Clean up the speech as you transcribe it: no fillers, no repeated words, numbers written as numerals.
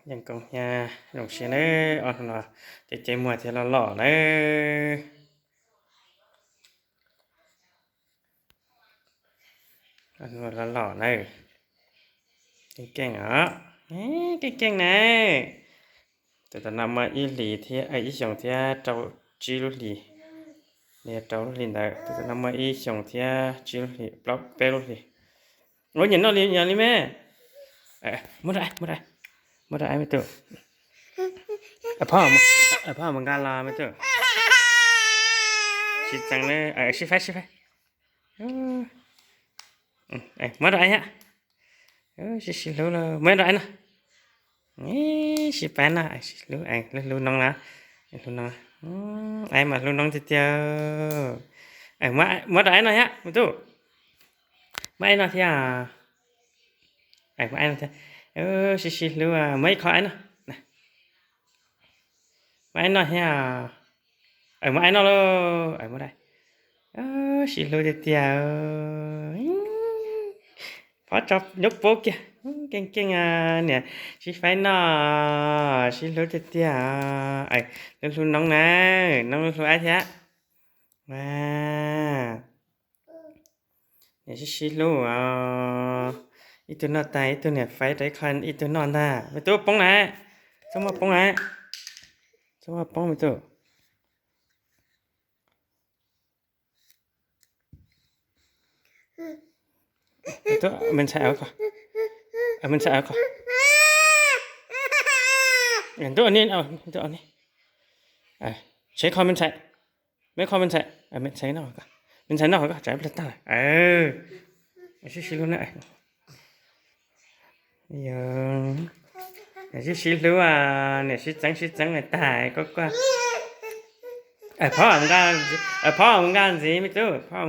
ยังกงยาหลงเชียนเอ้ยอ่อนหน่อยใจมัวที่เราหล่อเด้ออ่อนหน่อยเราหล่อเด้อเก่งๆเหรอเก่งๆนะแต่ตอนนั้นมาอีหลีที่ไอ้อีสองที่เจ้าจีรุลีเนี่ยเจ้ารุลีได้แต่ตอนนั้นมาอีสองที่จีรุลีเปล่าเปรุลีโอ้ยอย่างนั้นเลยอย่างนี้แม่ไม่ได้ไม่ตัวพ่อมึงการลาไม่ตัวชิจังเลยชิฟะไม่ได้ฮะชิรู้เลยไม่ได้นะนี่ชิแปนนะชิรู้รู้น้องนะรู้น้องmàรู้น้องที่เดียวไม่ได้นะฮะไม่ตัวไม่นะที่ไม่นะที่ชิรู้ไม่ขอนะไม่นะที่ไม่นะเลยไม่ได้ชิรู้ที่เดียวพอจับยกโป๊กkiaเก่งnè chị phải nó chị lúa thịt tia lúa nóng nè nóng lúa ai thế mà nè chị lúa ít tuổi nó tay ít tuổi nè phải đấy khăn ít tuổi non ta mày tôi bông này xong mà bông mày tôi mình sẽ ở coi mình sẽ ở coiตัวนี้ตัวนี้ใช้คอมมันใช้ไม่คอมมันใช้มันใช้นอกก็มันใช้นอกก็ใช้เป็นตั้งไม่ใช่ชิลุนะยังชิลุเนี่ยชิจังไอ้ตายก็พ่อมึงกันสิไม่รู้พ่อ